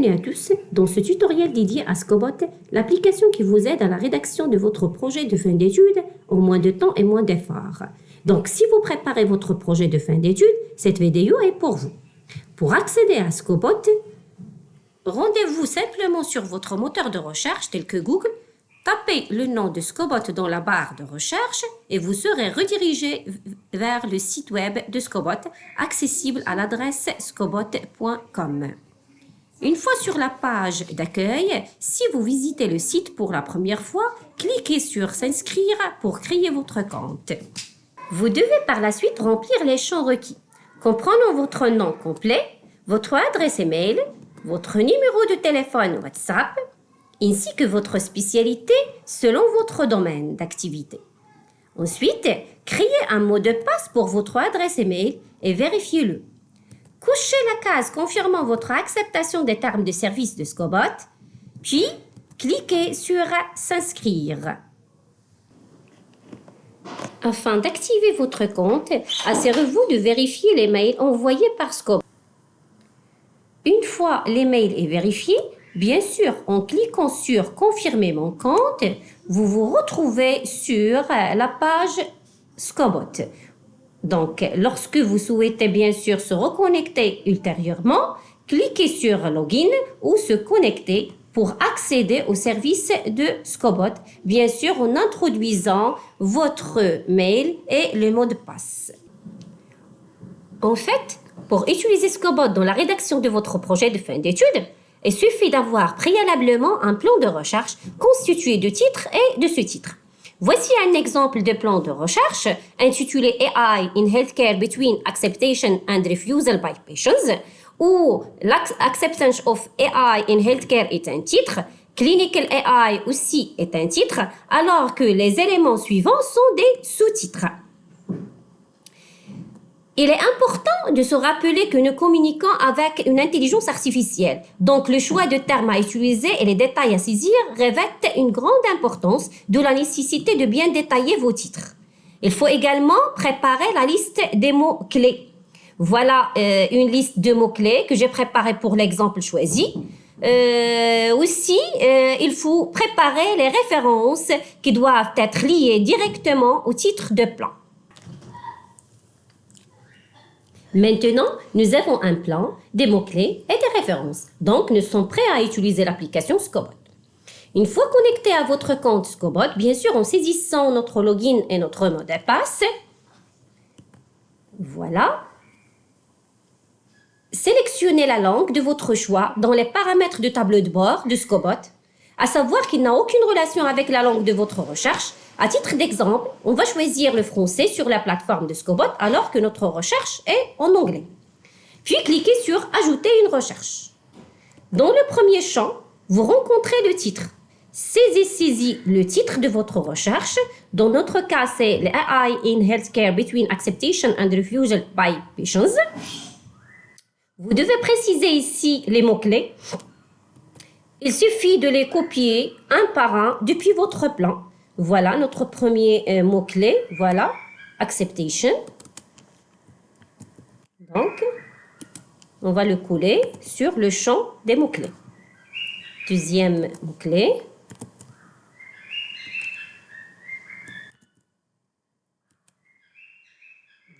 Bienvenue à tous dans ce tutoriel dédié à Scobot, l'application qui vous aide à la rédaction de votre projet de fin d'études en moins de temps et moins d'efforts. Donc, si vous préparez votre projet de fin d'études, cette vidéo est pour vous. Pour accéder à Scobot, rendez-vous simplement sur votre moteur de recherche tel que Google, tapez le nom de Scobot dans la barre de recherche et vous serez redirigé vers le site web de Scobot, accessible à l'adresse scobot.com. Une fois sur la page d'accueil, si vous visitez le site pour la première fois, cliquez sur S'inscrire pour créer votre compte. Vous devez par la suite remplir les champs requis, comprenant votre nom complet, votre adresse email, votre numéro de téléphone WhatsApp, ainsi que votre spécialité selon votre domaine d'activité. Ensuite, créez un mot de passe pour votre adresse email et vérifiez-le. Cochez la case confirmant votre acceptation des termes de service de Scobot, puis cliquez sur S'inscrire. Afin d'activer votre compte, assurez-vous de vérifier les mails envoyés par Scobot. Une fois l'email est vérifié, bien sûr, en cliquant sur « Confirmer mon compte », vous vous retrouvez sur la page Scobot. Donc, lorsque vous souhaitez bien sûr se reconnecter ultérieurement, cliquez sur « Login » ou « Se connecter » pour accéder au service de Scobot, bien sûr en introduisant votre mail et le mot de passe. En fait, pour utiliser Scobot dans la rédaction de votre projet de fin d'études, il suffit d'avoir préalablement un plan de recherche constitué de titres et de sous-titres. Voici un exemple de plan de recherche intitulé AI in Healthcare Between Acceptation and Refusal by Patients, où l'Acceptance of AI in Healthcare est un titre, Clinical AI aussi est un titre, alors que les éléments suivants sont des sous-titres. Il est important de se rappeler que nous communiquons avec une intelligence artificielle. Donc, le choix de termes à utiliser et les détails à saisir revêtent une grande importance, de la nécessité de bien détailler vos titres. Il faut également préparer la liste des mots-clés. Voilà une liste de mots-clés que j'ai préparée pour l'exemple choisi. Il faut préparer les références qui doivent être liées directement au titre de plan. Maintenant, nous avons un plan, des mots-clés et des références. Donc, nous sommes prêts à utiliser l'application Scobot. Une fois connecté à votre compte Scobot, bien sûr, en saisissant notre login et notre mot de passe, voilà. Sélectionnez la langue de votre choix dans les paramètres du tableau de bord de Scobot, à savoir qu'il n'a aucune relation avec la langue de votre recherche. À titre d'exemple, on va choisir le français sur la plateforme de Scobot alors que notre recherche est en anglais. Puis cliquez sur « Ajouter une recherche ». Dans le premier champ, vous rencontrez le titre. Saisissez le titre de votre recherche. Dans notre cas, c'est « AI in Healthcare Between Acceptation and Refusal by Patients ». Vous devez préciser ici les mots-clés. Il suffit de les copier un par un depuis votre plan. Voilà notre premier mot-clé, voilà, acceptation. Donc, on va le coller sur le champ des mots-clés. Deuxième mot-clé.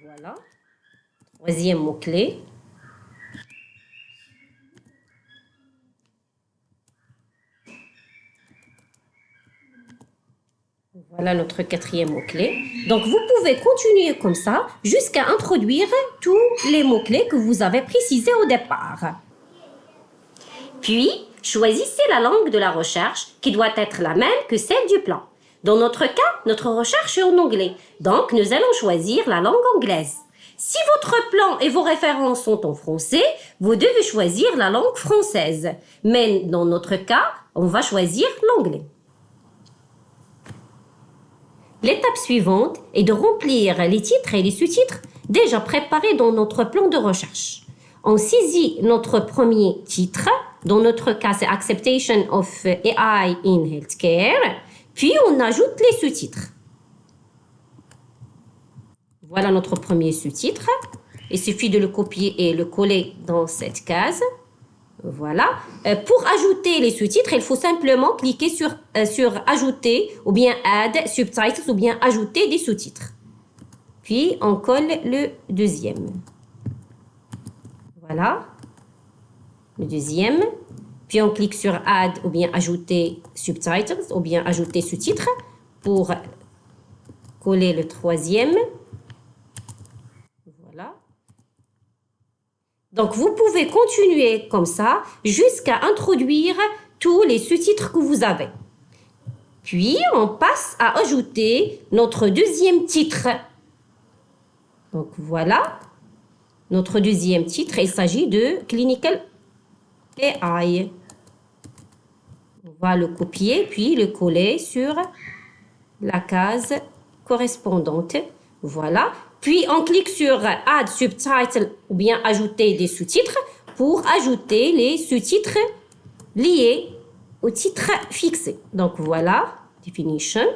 Voilà. Troisième mot-clé. Voilà notre quatrième mot-clé. Donc, vous pouvez continuer comme ça jusqu'à introduire tous les mots-clés que vous avez précisés au départ. Puis, choisissez la langue de la recherche qui doit être la même que celle du plan. Dans notre cas, notre recherche est en anglais. Donc, nous allons choisir la langue anglaise. Si votre plan et vos références sont en français, vous devez choisir la langue française. Mais dans notre cas, on va choisir l'anglais. L'étape suivante est de remplir les titres et les sous-titres déjà préparés dans notre plan de recherche. On saisit notre premier titre, dans notre cas c'est Acceptation of AI in Healthcare, puis on ajoute les sous-titres. Voilà notre premier sous-titre. Il suffit de le copier et le coller dans cette case. Voilà. Pour ajouter les sous-titres, il faut simplement cliquer sur ajouter ou bien add subtitles ou bien ajouter des sous-titres. Puis on colle le deuxième. Voilà. Le deuxième. Puis on clique sur add ou bien ajouter subtitles ou bien ajouter sous-titres pour coller le troisième. Voilà. Donc, vous pouvez continuer comme ça jusqu'à introduire tous les sous-titres que vous avez. Puis, on passe à ajouter notre deuxième titre. Donc, voilà. Notre deuxième titre, il s'agit de Clinical AI. On va le copier, puis le coller sur la case correspondante. Voilà. Puis, on clique sur Add Subtitle ou bien ajouter des sous-titres pour ajouter les sous-titres liés au titre fixé. Donc, voilà, Definition.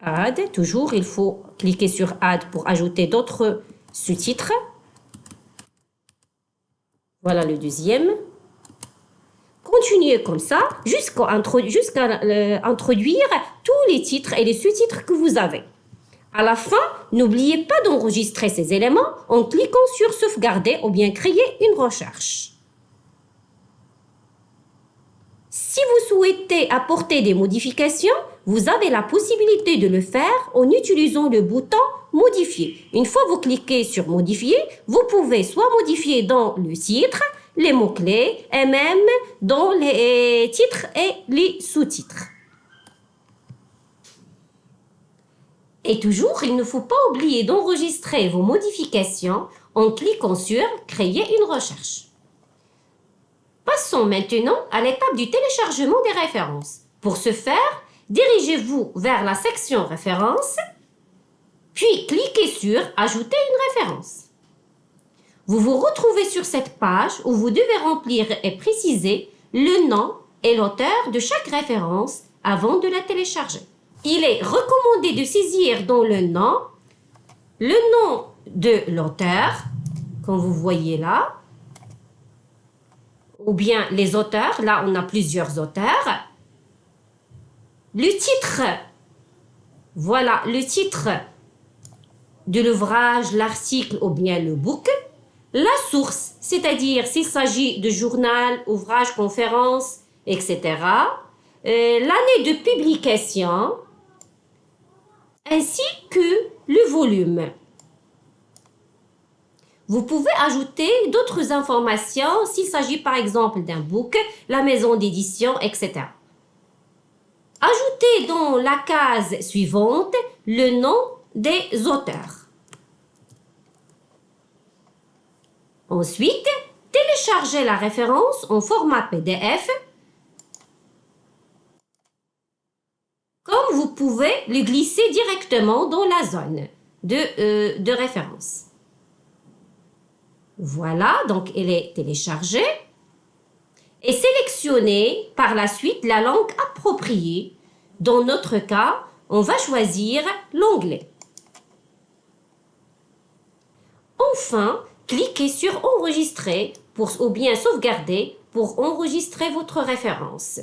Add, toujours, il faut cliquer sur Add pour ajouter d'autres sous-titres. Voilà le deuxième. Continuez comme ça jusqu'à introduire tous les titres et les sous-titres que vous avez. À la fin, n'oubliez pas d'enregistrer ces éléments en cliquant sur Sauvegarder ou bien créer une recherche. Si vous souhaitez apporter des modifications, vous avez la possibilité de le faire en utilisant le bouton Modifier. Une fois vous cliquez sur Modifier, vous pouvez soit modifier dans le titre, les mots-clés et même dans les titres et les sous-titres. Et toujours, il ne faut pas oublier d'enregistrer vos modifications en cliquant sur Créer une recherche. Passons maintenant à l'étape du téléchargement des références. Pour ce faire, dirigez-vous vers la section Références, puis cliquez sur Ajouter une référence. Vous vous retrouvez sur cette page où vous devez remplir et préciser le nom et l'auteur de chaque référence avant de la télécharger. Il est recommandé de saisir dans le nom de l'auteur, comme vous voyez là, ou bien les auteurs, là on a plusieurs auteurs, le titre, voilà le titre de l'ouvrage, l'article ou bien le book, la source, c'est-à-dire s'il s'agit de journal, ouvrage, conférence, etc. L'année de publication, ainsi que le volume. Vous pouvez ajouter d'autres informations s'il s'agit par exemple d'un book, la maison d'édition, etc. Ajoutez dans la case suivante le nom des auteurs. Ensuite, téléchargez la référence en format PDF. Comme vous pouvez le glisser directement dans la zone de référence. Voilà, donc elle est téléchargée. Et sélectionnez par la suite la langue appropriée. Dans notre cas, on va choisir l'anglais. Enfin, cliquez sur Enregistrer ou bien Sauvegarder pour enregistrer votre référence.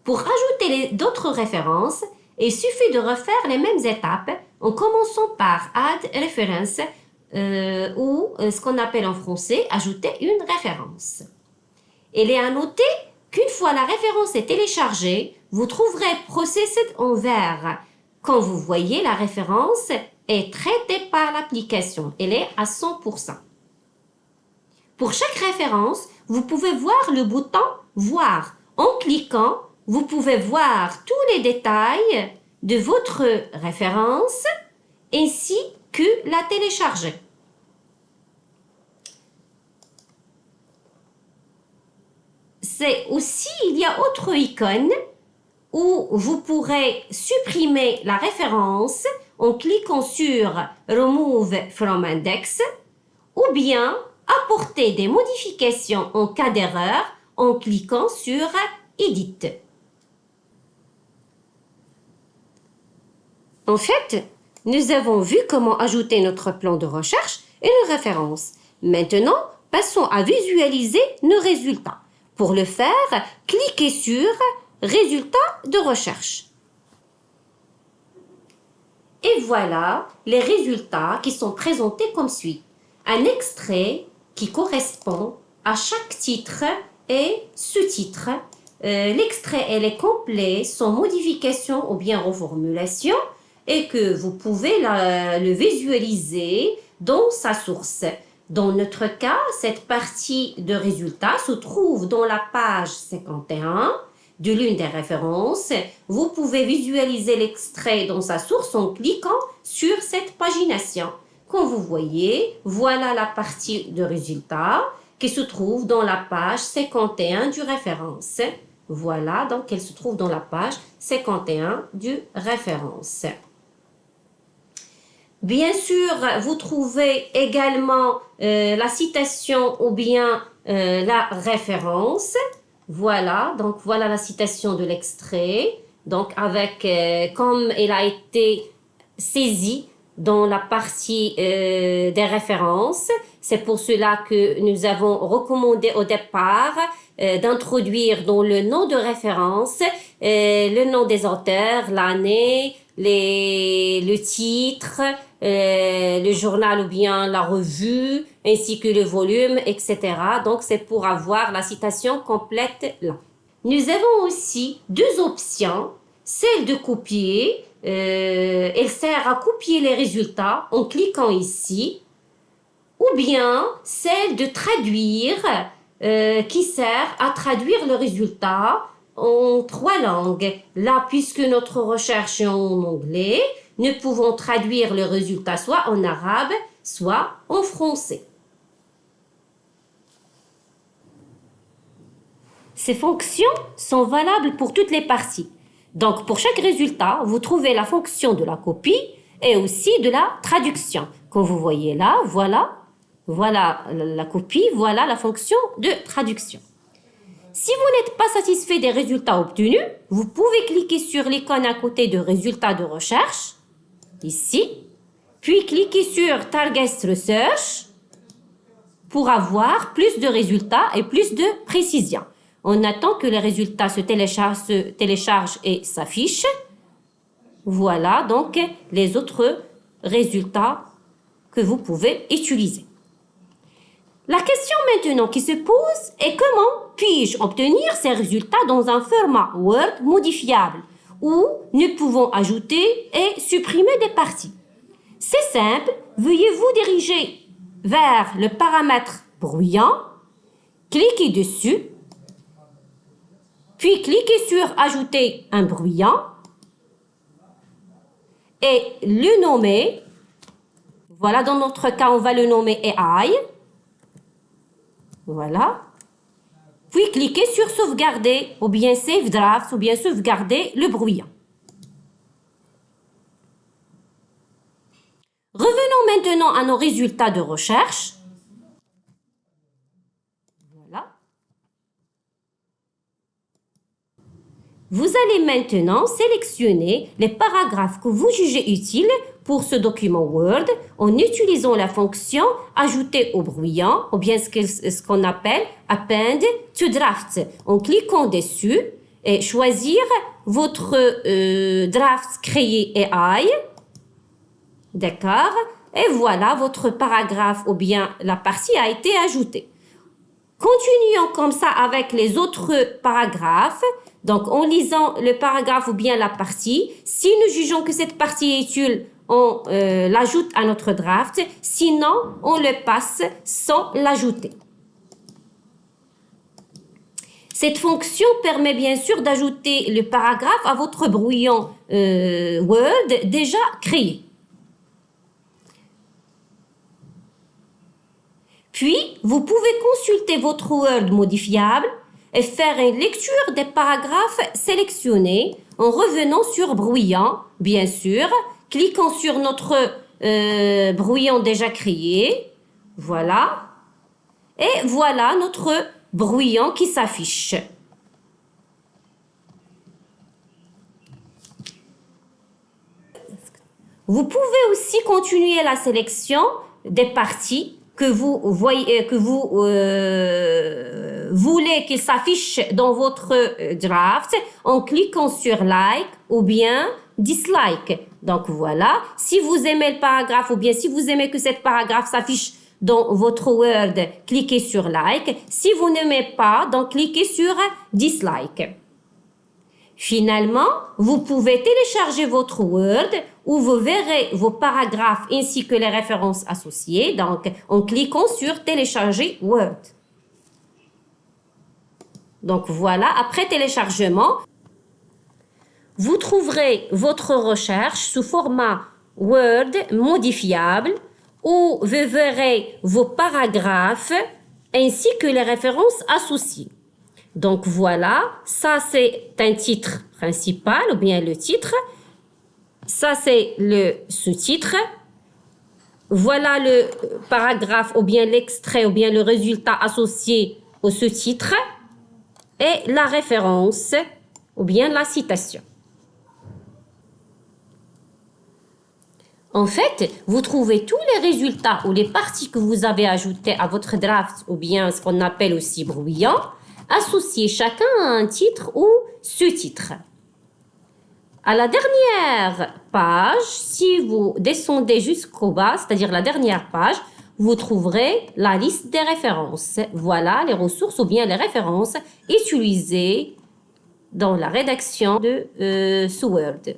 Pour ajouter d'autres références, il suffit de refaire les mêmes étapes en commençant par Add Reference ou ce qu'on appelle en français ajouter une référence. Il est à noter qu'une fois la référence est téléchargée, vous trouverez Processed en vert. Quand vous voyez la référence est traitée par l'application, elle est à 100%. Pour chaque référence, vous pouvez voir le bouton Voir. En cliquant, vous pouvez voir tous les détails de votre référence ainsi que la télécharger. C'est aussi, il y a autre icône où vous pourrez supprimer la référence en cliquant sur Remove from Index ou bien apporter des modifications en cas d'erreur en cliquant sur Edit. En fait, nous avons vu comment ajouter notre plan de recherche et nos références. Maintenant, passons à visualiser nos résultats. Pour le faire, cliquez sur « Résultats de recherche ». Et voilà les résultats qui sont présentés comme suit. Un extrait qui correspond à chaque titre et sous-titre. L'extrait est complet, sans modification ou bien reformulation, et que vous pouvez le visualiser dans sa source. Dans notre cas, cette partie de résultats se trouve dans la page 51 de l'une des références. Vous pouvez visualiser l'extrait dans sa source en cliquant sur cette pagination. Comme vous voyez, voilà la partie de résultats qui se trouve dans la page 51 du référence. Voilà, donc elle se trouve dans la page 51 du référence. Bien sûr, vous trouvez également la citation ou bien la référence. Voilà, donc voilà la citation de l'extrait. Donc avec comme elle a été saisie dans la partie des références. C'est pour cela que nous avons recommandé au départ d'introduire dans le nom de référence le nom des auteurs, l'année, le titre, le journal ou bien la revue, ainsi que le volume, etc. Donc, c'est pour avoir la citation complète là. Nous avons aussi deux options. Celle de copier, elle sert à copier les résultats en cliquant ici, ou bien celle de traduire, qui sert à traduire le résultat en 3 langues. Là, puisque notre recherche est en anglais, nous pouvons traduire le résultat soit en arabe, soit en français. Ces fonctions sont valables pour toutes les parties. Donc, pour chaque résultat, vous trouvez la fonction de la copie et aussi de la traduction. Comme vous voyez là, voilà la copie, voilà la fonction de traduction. Si vous n'êtes pas satisfait des résultats obtenus, vous pouvez cliquer sur l'icône à côté de résultats de recherche, ici, puis cliquer sur Target Research pour avoir plus de résultats et plus de précision. On attend que les résultats se téléchargent et s'affichent. Voilà donc les autres résultats que vous pouvez utiliser. La question maintenant qui se pose est comment puis-je obtenir ces résultats dans un format Word modifiable où nous pouvons ajouter et supprimer des parties. C'est simple, veuillez vous diriger vers le paramètre bruyant, cliquez dessus, puis cliquez sur ajouter un bruyant et le nommer. Voilà, dans notre cas, on va le nommer AI. Voilà. Puis cliquez sur sauvegarder ou bien save draft ou bien sauvegarder le bruyant. Revenons maintenant à nos résultats de recherche. Voilà. Vous allez maintenant sélectionner les paragraphes que vous jugez utiles pour ce document Word en utilisant la fonction « Ajouter au bruyant » ou bien ce qu'on appelle « Append to draft » en cliquant dessus et choisir votre draft créé AI. D'accord? Et voilà, votre paragraphe ou bien la partie a été ajoutée. Continuons comme ça avec les autres paragraphes. Donc, en lisant le paragraphe ou bien la partie, si nous jugeons que cette partie est utile, on l'ajoute à notre draft. Sinon, on le passe sans l'ajouter. Cette fonction permet bien sûr d'ajouter le paragraphe à votre brouillon Word déjà créé. Puis, vous pouvez consulter votre Word modifiable et faire une lecture des paragraphes sélectionnés en revenant sur Brouillon, bien sûr, cliquant sur notre brouillon déjà créé. Voilà. Et voilà notre brouillon qui s'affiche. Vous pouvez aussi continuer la sélection des parties que vous voyez, que vous voulez qu'il s'affiche dans votre draft en cliquant sur like ou bien dislike. Donc voilà, si vous aimez le paragraphe ou bien si vous aimez que cette paragraphe s'affiche dans votre Word, cliquez sur like. Si vous n'aimez pas, donc cliquez sur dislike. Finalement, vous pouvez télécharger votre Word où vous verrez vos paragraphes ainsi que les références associées, donc en cliquant sur télécharger Word. Donc voilà, après téléchargement, vous trouverez votre recherche sous format Word modifiable où vous verrez vos paragraphes ainsi que les références associées. Donc voilà, ça c'est un titre principal ou bien le titre. Ça c'est le sous-titre. Voilà le paragraphe ou bien l'extrait ou bien le résultat associé au sous-titre. Et la référence ou bien la citation. En fait, vous trouvez tous les résultats ou les parties que vous avez ajoutées à votre draft ou bien ce qu'on appelle aussi brouillon, associés chacun à un titre ou sous-titre. À la dernière page, si vous descendez jusqu'au bas, c'est-à-dire la dernière page, vous trouverez la liste des références. Voilà les ressources ou bien les références utilisées dans la rédaction de ce Word.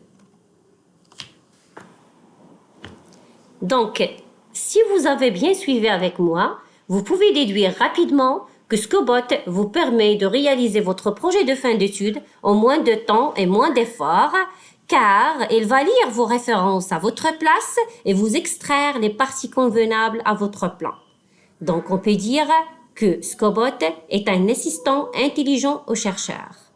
Donc, si vous avez bien suivi avec moi, vous pouvez déduire rapidement que Scobot vous permet de réaliser votre projet de fin d'études en moins de temps et moins d'efforts, car il va lire vos références à votre place et vous extraire les parties convenables à votre plan. Donc, on peut dire que Scobot est un assistant intelligent aux chercheurs.